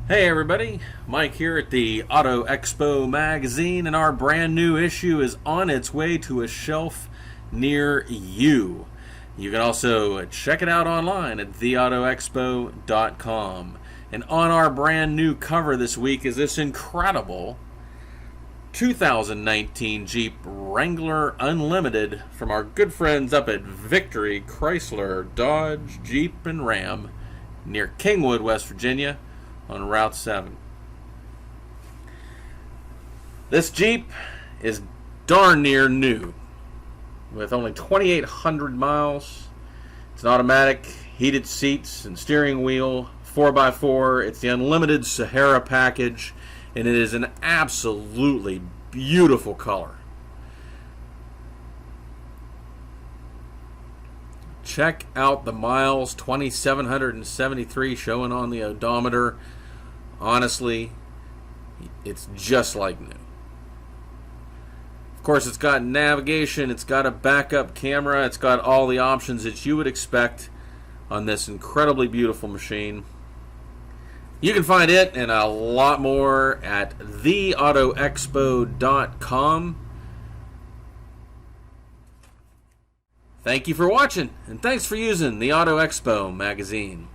Hey everybody, Mike here at the Auto Expo Magazine, and our brand new issue is on its way to a shelf near you. You can also check it out online at theautoexpo.com. And on our brand new cover this week is this incredible 2019 Jeep Wrangler Unlimited from our good friends up at Victory Chrysler, Dodge, Jeep, and Ram near Kingwood, West Virginia, on Route 7. This Jeep is darn near new with only 2,800 miles. It's an automatic, heated seats and steering wheel, 4x4. It's the Unlimited Sahara package, and it is an absolutely beautiful color. Check out the miles, 2,773 showing on the odometer. Honestly, it's just like new. Of course, it's got navigation, it's got a backup camera, it's got all the options that you would expect on this incredibly beautiful machine. You can find it and a lot more at theautoexpo.com. Thank you for watching, and thanks for using the Auto Expo magazine.